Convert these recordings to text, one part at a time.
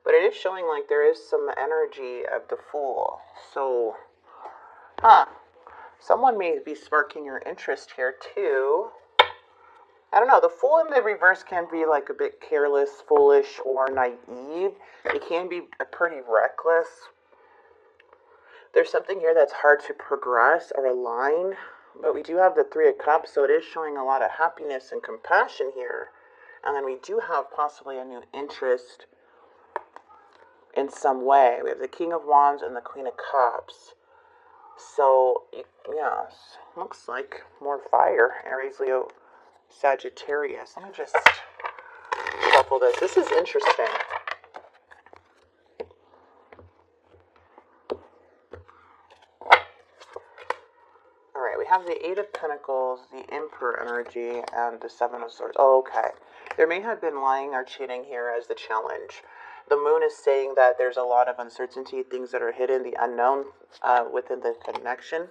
But it is showing like there is some energy of the Fool. So, someone may be sparking your interest here too. I don't know. The Fool in the reverse can be like a bit careless, foolish, or naive. It can be pretty reckless. There's something here that's hard to progress or align. But we do have the Three of Cups, so it is showing a lot of happiness and compassion here. And then we do have possibly a new interest in some way. We have the King of Wands and the Queen of Cups. So, yes, looks like more fire. Aries, Leo, Sagittarius. Let me just shuffle this. This is interesting. Alright, we have the Eight of Pentacles, the Emperor energy, and the Seven of Swords. Oh, okay. There may have been lying or cheating here as the challenge. The moon is saying that there's a lot of uncertainty, things that are hidden, the unknown within the connection.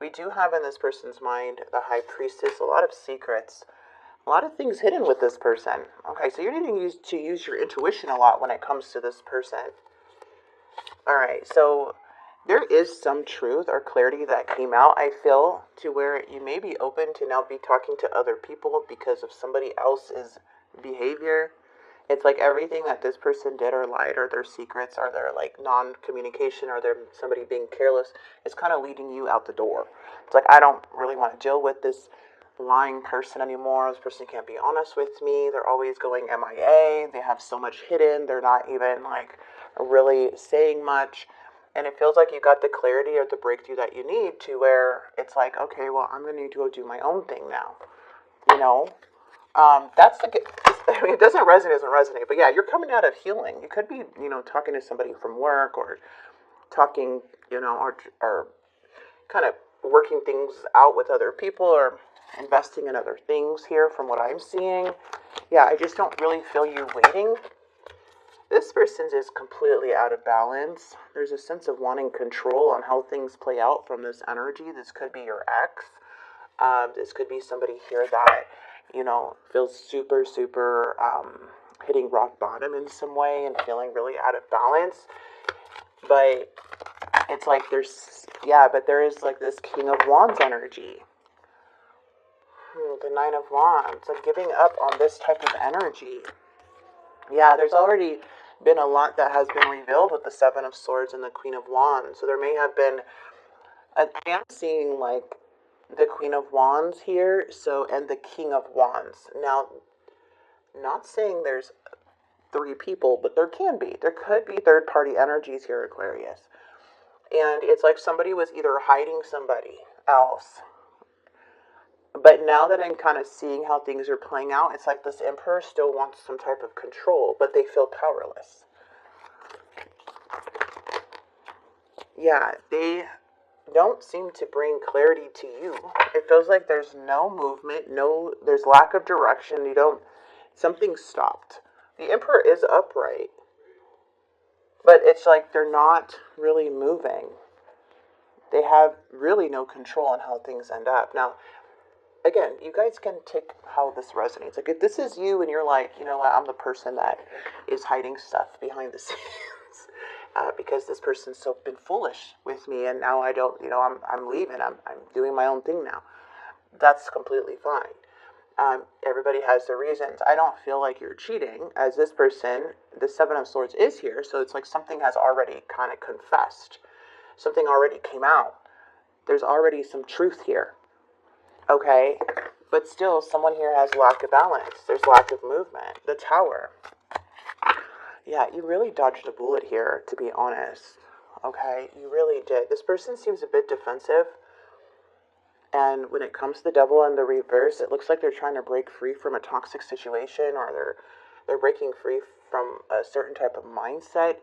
We do have in this person's mind, the High Priestess, a lot of secrets, a lot of things hidden with this person. Okay, so you're needing to use your intuition a lot when it comes to this person. All right, so there is some truth or clarity that came out, I feel, to where you may be open to now be talking to other people because of somebody else's behavior. It's like everything that this person did or lied or their secrets or their like non-communication or their somebody being careless is kind of leading you out the door. It's like, I don't really want to deal with this lying person anymore. This person can't be honest with me. They're always going MIA. They have so much hidden. They're not even like really saying much. And it feels like you got the clarity or the breakthrough that you need to where it's like, okay, well, I'm going to need to go do my own thing now. You know? That's the, I mean, it doesn't resonate, but yeah, you're coming out of healing. You could be, talking to somebody from work or talking, or kind of working things out with other people or investing in other things here from what I'm seeing. Yeah, I just don't really feel you waiting. This person is completely out of balance. There's a sense of wanting control on how things play out from this energy. This could be your ex. This could be somebody here that feels super hitting rock bottom in some way and feeling really out of balance. But it's like there is like this King of Wands energy. The Nine of Wands, like giving up on this type of energy. Yeah, there's already been a lot that has been revealed with the Seven of Swords and the Queen of Wands. So there may have been, I am seeing like the Queen of Wands here, and the King of Wands. Now, not saying there's three people, but there could be third-party energies here, Aquarius. And it's like somebody was either hiding somebody else. But now that I'm kind of seeing how things are playing out, it's like this Emperor still wants some type of control, but they feel powerless. Yeah, they don't seem to bring clarity to you. It feels like there's no movement, there's lack of direction. Something's stopped. The Emperor is upright, but it's like they're not really moving. They have really no control on how things end up. Now, again, you guys can take how this resonates. Like if this is you and you're like, you know what, I'm the person that is hiding stuff behind the scenes. Because this person's so been foolish with me, and now I don't, I'm leaving. I'm doing my own thing now. That's completely fine. Everybody has their reasons. I don't feel like you're cheating, as this person, the Seven of Swords is here, so it's like something has already kind of confessed. Something already came out. There's already some truth here. Okay? But still, someone here has lack of balance. There's lack of movement. The Tower. Yeah, you really dodged a bullet here, to be honest. Okay, you really did. This person seems a bit defensive. And when it comes to the Devil in the reverse, it looks like they're trying to break free from a toxic situation, or they're breaking free from a certain type of mindset.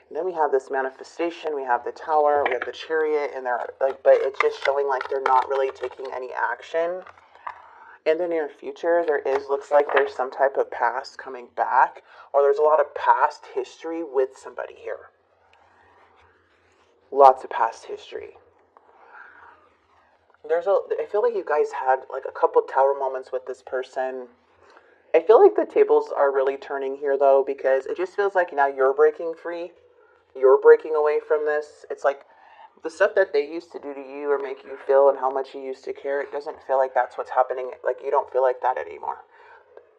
And then we have this manifestation, we have the Tower, we have the Chariot, and but it's just showing like they're not really taking any action. In the near future, looks like there's some type of past coming back, or there's a lot of past history with somebody here. Lots of past history. I feel like you guys had like a couple Tower moments with this person. I feel like the tables are really turning here, though, because it just feels like now you're breaking free. You're breaking away from this. It's like the stuff that they used to do to you or make you feel and how much you used to care, it doesn't feel like that's what's happening. Like, you don't feel like that anymore.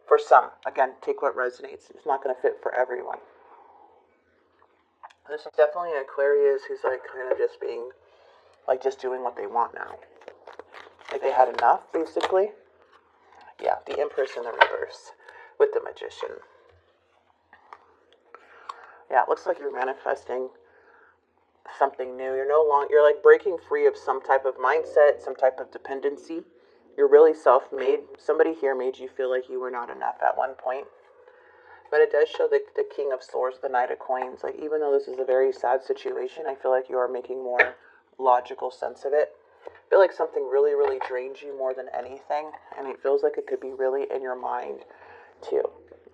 For some, again, take what resonates. It's not going to fit for everyone. This is definitely an Aquarius who's like kind of just being, like just doing what they want now. Like they had enough, basically. Yeah, the Empress in the reverse with the Magician. Yeah, it looks like you're manifesting something new. You're like breaking free of some type of mindset, some type of dependency. You're really self-made. Somebody here made you feel like you were not enough at one point. But it does show the King of Swords, the Knight of Coins. Like, even though this is a very sad situation, I feel like you are making more logical sense of it. I feel like something really, really drains you more than anything. And it feels like it could be really in your mind, too.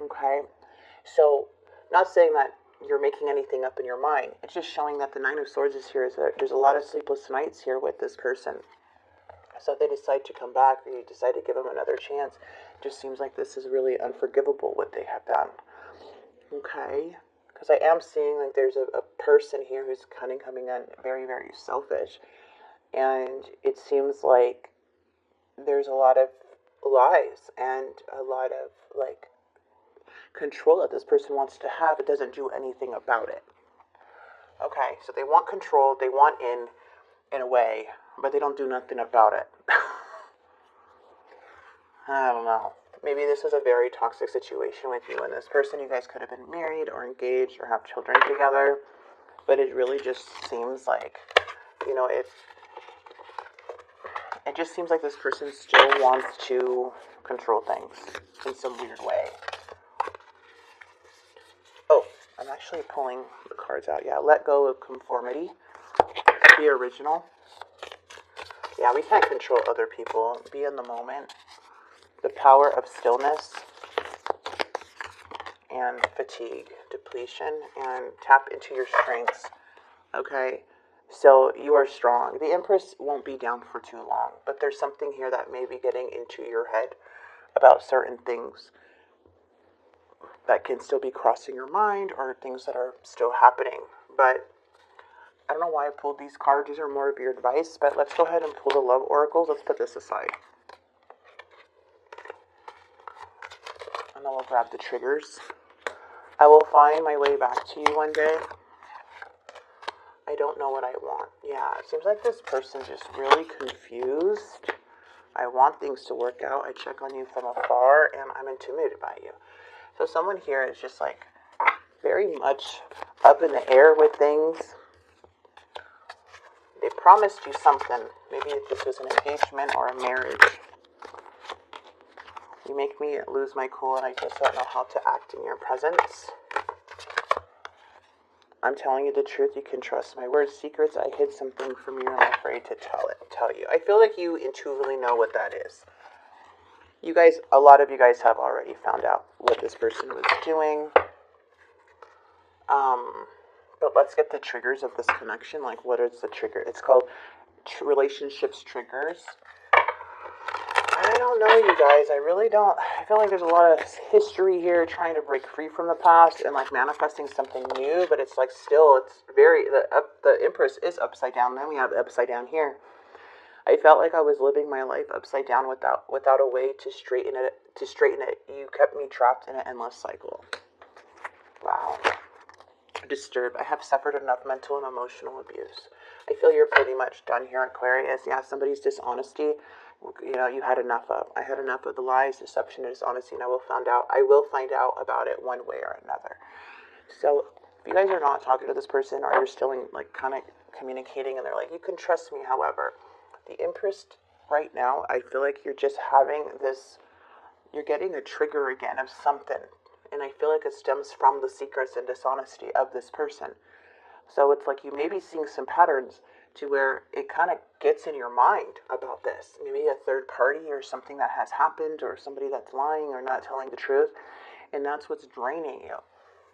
Okay? So, not saying that you're making anything up in your mind. It's just showing that the Nine of Swords is here. Is that there's a lot of sleepless nights here with this person. So if they decide to come back or you decide to give them another chance, it just seems like this is really unforgivable what they have done. Okay? Because I am seeing like there's a person here who's kind of coming in very, very selfish. And it seems like there's a lot of lies and a lot of like control that this person wants to have, but doesn't do anything about it. Okay, so they want control, they want in a way, but they don't do nothing about it. I don't know. Maybe this is a very toxic situation with you and this person. You guys could have been married or engaged or have children together, but it really just seems like, you know, it just seems like this person still wants to control things in some weird way. Oh, I'm actually pulling the cards out. Yeah, let go of conformity. Be original. Yeah, we can't control other people. Be in the moment. The power of stillness and fatigue, depletion, and tap into your strengths. Okay, so you are strong. The Empress won't be down for too long, but there's something here that may be getting into your head about certain things that can still be crossing your mind or things that are still happening. But I don't know why I pulled these cards. These are more of your advice, but let's go ahead and pull the love oracles. Let's put this aside. And then we'll grab the triggers. I will find my way back to you one day. I don't know what I want. Yeah, it seems like this person's just really confused. I want things to work out. I check on you from afar, and I'm intimidated by you. So someone here is just like very much up in the air with things. They promised you something. Maybe if this was an engagement or a marriage. You make me lose my cool and I just don't know how to act in your presence. I'm telling you the truth. You can trust my words. Secrets, I hid something from you and I'm afraid to tell you. I feel like you intuitively know what that is. You guys, a lot of you guys have already found out what this person was doing. But let's get the triggers of this connection. Like, what is the trigger? It's called relationships triggers. I don't know, you guys. I really don't. I feel like there's a lot of history here trying to break free from the past and like manifesting something new. But it's like still, it's very, the Empress is upside down. Then we have upside down here. I felt like I was living my life upside down without a way to straighten it. You kept me trapped in an endless cycle. Wow. Disturbed. I have suffered enough mental and emotional abuse. I feel you're pretty much done here, Aquarius. Yeah, somebody's dishonesty, you know, you had enough of. I had enough of the lies, deception, and dishonesty, and I will find out about it one way or another. So if you guys are not talking to this person or you're still in, like, kind of communicating and they're like, you can trust me, however, the Empress right now, I feel like you're just having this, you're getting a trigger again of something. And I feel like it stems from the secrets and dishonesty of this person. So it's like you may be seeing some patterns to where it kind of gets in your mind about this. Maybe a third party or something that has happened or somebody that's lying or not telling the truth. And that's what's draining you.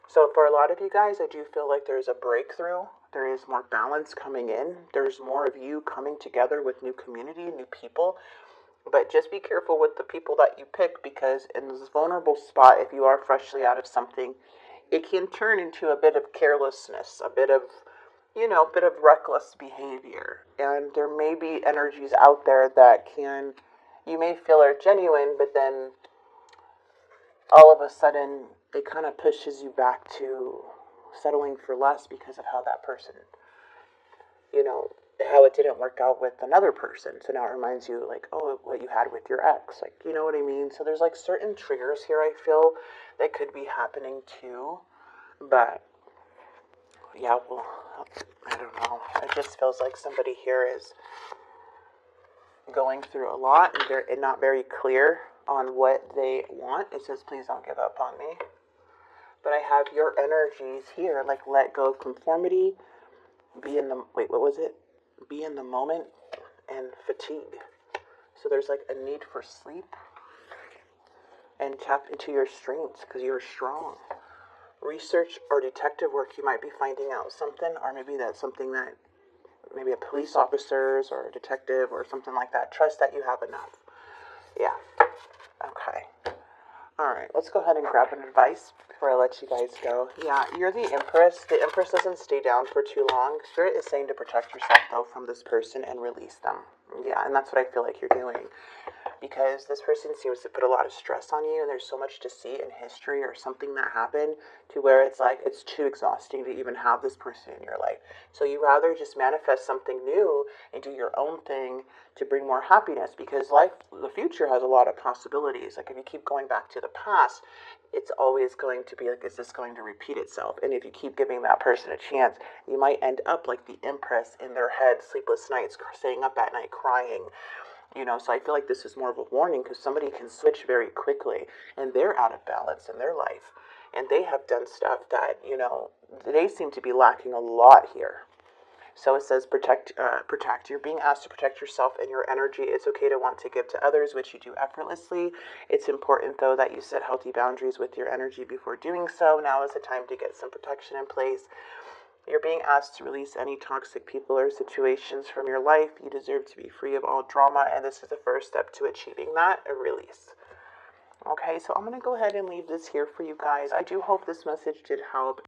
So for a lot of you guys, I do feel like there's a breakthrough. There is more balance coming in. There's more of you coming together with new community, new people. But just be careful with the people that you pick, because in this vulnerable spot, if you are freshly out of something, it can turn into a bit of carelessness, a bit of, a bit of reckless behavior. And there may be energies out there that you may feel are genuine, but then all of a sudden it kind of pushes you back to settling for less because of how that person, how it didn't work out with another person. So now it reminds you, like, oh, what you had with your ex. Like, you know what I mean? So there's like certain triggers here, I feel, that could be happening too. But yeah, well, I don't know. It just feels like somebody here is going through a lot, and they're not very clear on what they want. It says, please don't give up on me. But I have your energies here, like let go of conformity, be in the moment, and fatigue. So there's like a need for sleep, and tap into your strengths because you're strong. Research or detective work, you might be finding out something, or maybe that's something that maybe a police officers or a detective or something like that. Trust that you have enough. Yeah. Okay. All right, let's go ahead and grab an advice before I let you guys go. Yeah, you're the Empress. The Empress doesn't stay down for too long. Spirit is saying to protect yourself, though, from this person and release them. Yeah, and that's what I feel like you're doing. Because this person seems to put a lot of stress on you, and there's so much to see in history or something that happened to where it's like it's too exhausting to even have this person in your life. So you rather just manifest something new and do your own thing to bring more happiness, because the future has a lot of possibilities. Like if you keep going back to the past, it's always going to be like, is this going to repeat itself? And if you keep giving that person a chance, you might end up like the Empress in their head, sleepless nights, staying up at night crying. So I feel like this is more of a warning, because somebody can switch very quickly and they're out of balance in their life. And they have done stuff that, they seem to be lacking a lot here. So it says protect. You're being asked to protect yourself and your energy. It's okay to want to give to others, which you do effortlessly. It's important, though, that you set healthy boundaries with your energy before doing so. Now is the time to get some protection in place. You're being asked to release any toxic people or situations from your life. You deserve to be free of all drama, and this is the first step to achieving that, a release. Okay, so I'm going to go ahead and leave this here for you guys. I do hope this message did help.